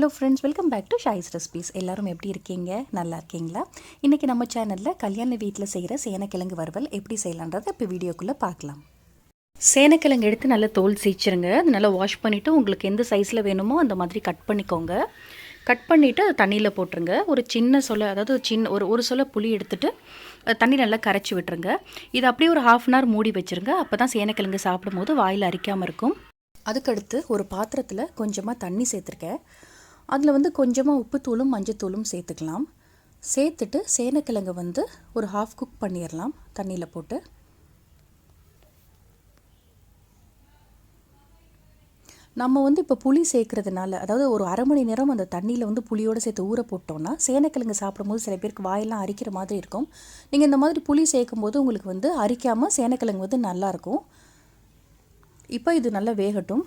Hello friends, welcome back to Shai's recipes. எல்லோரும் எப்படி இருக்கீங்க? நல்லா இருக்கீங்களா? இன்றைக்கி நம்ம சேனலில் கல்யாண வீட்டில் செய்கிற சேனக்கிழங்கு வறுவல் எப்படி செய்யலான்றதை இப்போ வீடியோக்குள்ளே பார்க்கலாம். சேனக்கிழங்கு எடுத்து நல்லா தோல் சீச்சிருங்க. அது நல்லா வாஷ் பண்ணிவிட்டு உங்களுக்கு எந்த சைஸில் வேணுமோ அந்த மாதிரி கட் பண்ணிக்கோங்க. கட் பண்ணிவிட்டு அது தண்ணியில் போட்டுருங்க. ஒரு சின்ன சொலை, அதாவது ஒரு சொலை புளி எடுத்துகிட்டு தண்ணி நல்லா கரைச்சி விட்டுருங்க. இது அப்படியே ஒரு 1/2 hour மூடி வச்சுருங்க. அப்போ தான் சேனக்கிழங்கு சாப்பிடும்போது வாயில் அரிக்காமல் இருக்கும். அதுக்கடுத்து ஒரு பாத்திரத்தில் கொஞ்சமாக தண்ணி சேர்த்துருக்கேன். அதில் கொஞ்சமாக உப்புத்தூளும் மஞ்சத்தூளும் சேர்த்துக்கலாம். சேர்த்துட்டு சேனக்கிழங்கை ஒரு 1/2 குக் பண்ணிடலாம் தண்ணியில் போட்டு. நம்ம இப்போ புளி சேர்க்குறதுனால, அதாவது ஒரு 1/2 மணி நேரம் அந்த தண்ணியில் புளியோடு சேர்த்து ஊற போட்டோன்னா சேனக்கிழங்கு சாப்பிடும்போது சில பேருக்கு வாயெல்லாம் அரிக்கிற மாதிரி இருக்கும். நீங்கள் இந்த மாதிரி புளி சேர்க்கும்போது உங்களுக்கு அரிக்காமல் சேனக்கிழங்கு நல்லாயிருக்கும். இப்போ இது நல்லா வேகட்டும்.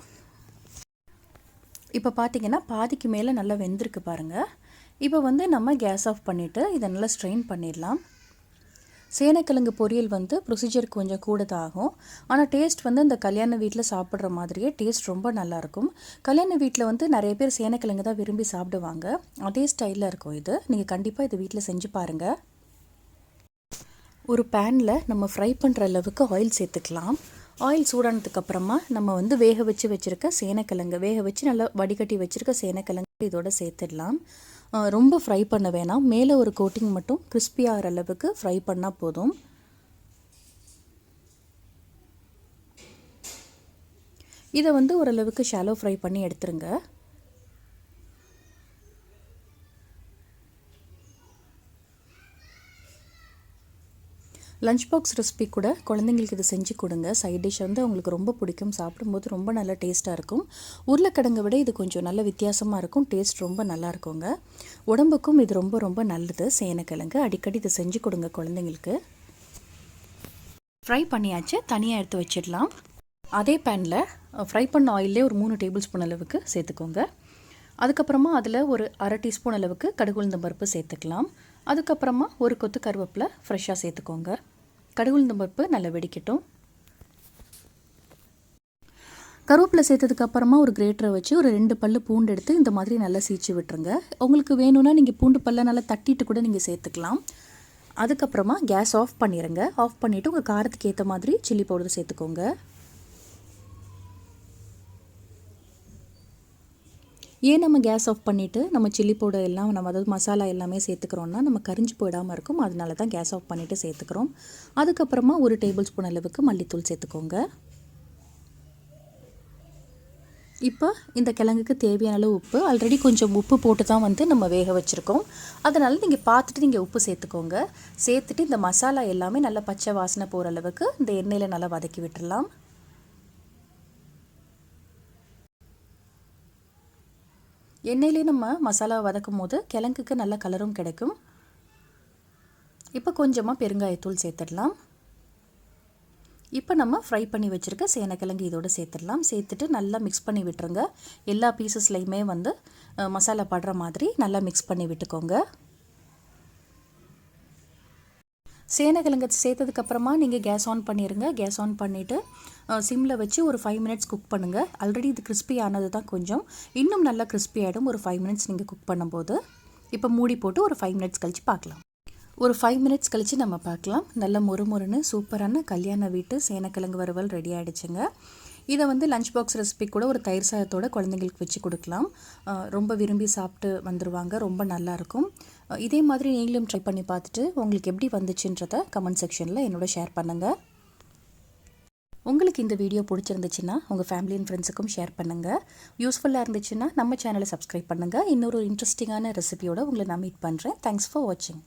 இப்போ பார்த்தீங்கன்னா பாதிக்கு மேலே நல்லா வெந்திருக்கு பாருங்கள். இப்போ நம்ம கேஸ் ஆஃப் பண்ணிவிட்டு இதை நல்லா ஸ்ட்ரெயின் பண்ணிடலாம். சேனக்கிழங்கு பொரியல் ப்ரொசீஜர் கொஞ்சம் கூட தான் ஆகும். ஆனால் டேஸ்ட் இந்த கல்யாண வீட்டில் சாப்பிட்ற மாதிரியே டேஸ்ட் ரொம்ப நல்லாயிருக்கும். கல்யாண வீட்டில் நிறைய பேர் சேனக்கிழங்கு தான் விரும்பி சாப்பிடுவாங்க. அதே ஸ்டைலில் இருக்கும் இது. நீங்கள் கண்டிப்பாக இது வீட்டில் செஞ்சு பாருங்கள். ஒரு பேனில் நம்ம ஃப்ரை பண்ணுற அளவுக்கு ஆயில் சேர்த்துக்கலாம். ஆயில் சூடானதுக்கப்புறமா நம்ம வேக வச்சுருக்க சேனக்கிழங்கு, வேக வச்சு நல்லா வடிகட்டி வச்சுருக்க சேனக்கிழங்கு இதோட சேர்த்துடலாம். ரொம்ப ஃப்ரை பண்ண வேணாம். மேலே ஒரு கோட்டிங் மட்டும் கிறிஸ்பி ஆகிற அளவுக்கு ஃப்ரை பண்ணால் போதும். இதை ஓரளவுக்கு ஷாலோ ஃப்ரை பண்ணி எடுத்துருங்க. லஞ்ச் பாக்ஸ் ரெசிபி கூட குழந்தைங்களுக்கு இது செஞ்சு கொடுங்க. சைட் டிஷ் அவங்களுக்கு ரொம்ப பிடிக்கும். சாப்பிடும்போது ரொம்ப நல்லா டேஸ்ட்டாக இருக்கும். உருளைக்கிழங்கை விட இது கொஞ்சம் நல்ல வித்தியாசமாக இருக்கும். டேஸ்ட் ரொம்ப நல்லா இருக்குங்க. உடம்புக்கும் இது ரொம்ப ரொம்ப நல்லது. சேனக்கிழங்கு அடிக்கடி இதை செஞ்சு கொடுங்க குழந்தைங்களுக்கு. ஃப்ரை பண்ணியாச்சு, தனியாக எடுத்து வச்சிடலாம். அதே பேனில் ஃப்ரை பண்ண ஆயிலே ஒரு 3 டேபிள் ஸ்பூன் அளவுக்கு சேர்த்துக்கோங்க. அதுக்கப்புறமா அதில் ஒரு 1/2 டீஸ்பூன் அளவுக்கு கடுகு உளுந்தம் பருப்பு சேர்த்துக்கலாம். அதுக்கப்புறமா ஒரு கொத்து கருவேப்பிலை ஃப்ரெஷ்ஷாக சேர்த்துக்கோங்க. கடுகு உளுந்தம் பருப்பு நல்லா வெடிக்கட்டும். கருவேப்பிலை சேர்த்ததுக்கப்புறமா ஒரு கிரேட்டரை வச்சு ஒரு 2 பல்லு பூண்டு எடுத்து இந்த மாதிரி நல்லா சீச்சு விட்டுருங்க. உங்களுக்கு வேணும்னா நீங்கள் பூண்டு பல்ல நல்லா தட்டிட்டு கூட நீங்கள் சேர்த்துக்கலாம். அதுக்கப்புறமா கேஸ் ஆஃப் பண்ணிடுங்க. ஆஃப் பண்ணிவிட்டு உங்கள் காரத்துக்கு ஏற்ற மாதிரி சில்லி பவுடர் சேர்த்துக்கோங்க. ஏன் நம்ம கேஸ் ஆஃப் பண்ணிவிட்டு நம்ம சில்லி பவுடர் எல்லாம் அதாவது மசாலா எல்லாமே சேர்த்துக்கிறோன்னா நம்ம கரிஞ்சு போயிடாமல் இருக்கும். அதனால தான் கேஸ் ஆஃப் பண்ணிவிட்டு சேர்த்துக்கிறோம். அதுக்கப்புறமா ஒரு டேபிள் ஸ்பூன் அளவுக்கு மல்லித்தூள் சேர்த்துக்கோங்க. இப்போ இந்த கிழங்குக்கு தேவையான அளவு உப்பு, ஆல்ரெடி கொஞ்சம் உப்பு போட்டு தான் நம்ம வேக வச்சுருக்கோம். அதனால் நீங்கள் பார்த்துட்டு நீங்கள் உப்பு சேர்த்துக்கோங்க. சேர்த்துட்டு இந்த மசாலா எல்லாமே நல்லா பச்சை வாசனை போகிற அளவுக்கு இந்த எண்ணெயில் நல்லா வதக்கி விட்டுடலாம். எண்ணெயிலே நம்ம மசாலா வதக்கும் போது கிழங்குக்கு நல்ல கலரும் கிடைக்கும். இப்போ கொஞ்சமாக பெருங்காயத்தூள் சேர்த்துடலாம். இப்போ நம்ம ஃப்ரை பண்ணி வச்சுருக்க சேனக்கிழங்கு இதோடு சேர்த்துடலாம். சேர்த்துட்டு நல்லா மிக்ஸ் பண்ணி விட்டுருங்க. எல்லா பீசஸ்லையுமே மசாலா படுற மாதிரி நல்லா மிக்ஸ் பண்ணி விட்டுக்கோங்க. சேனக்கிழங்கு சேர்த்ததுக்கப்புறமா நீங்கள் கேஸ் ஆன் பண்ணிடுங்க. கேஸ் ஆன் பண்ணிவிட்டு சிம்மில் வச்சு ஒரு 5 minutes குக் பண்ணுங்கள். ஆல்ரெடி இது கிறிஸ்பி ஆனது தான், கொஞ்சம் இன்னும் நல்லா கிறிஸ்பி ஆகிடும் ஒரு 5 minutes நீங்கள் குக் பண்ணும்போது. இப்போ மூடி போட்டு ஒரு 5 minutes கழித்து பார்க்கலாம். ஒரு 5 minutes கழித்து நம்ம பார்க்கலாம். நல்ல மொறுமொறுன்னு சூப்பரான கல்யாண வீட்டு சேனக்கிழங்கு வறுவல் ரெடி ஆகிடுச்சுங்க. இதை லஞ்ச் பாக்ஸ் ரெசிபி கூட ஒரு தயிர் சாதத்தோடு குழந்தைங்களுக்கு வச்சு கொடுக்கலாம். ரொம்ப விரும்பி சாப்பிட்டு வந்துடுவாங்க. ரொம்ப நல்லாயிருக்கும். இதே மாதிரி நீங்களும் ட்ரை பண்ணி பார்த்துட்டு உங்களுக்கு எப்படி வந்துச்சுன்றதை கமெண்ட் செக்ஷனில் என்னோட ஷேர் பண்ணுங்கள். உங்களுக்கு இந்த வீடியோ பிடிச்சிருந்துச்சுன்னா உங்கள் ஃபேமிலி அண்ட் ஃப்ரெண்ட்ஸுக்கும் ஷேர் பண்ணுங்கள். யூஸ்ஃபுல்லாக இருந்துச்சுன்னா நம்ம சேனலை சப்ஸ்கிரைப் பண்ணுங்கள். இன்னொரு இன்ட்ரெஸ்டிங்கான ரெசிபியோடு உங்களை நான் மீட் பண்ணுறேன். தேங்க்ஸ் ஃபார் வாட்சிங்.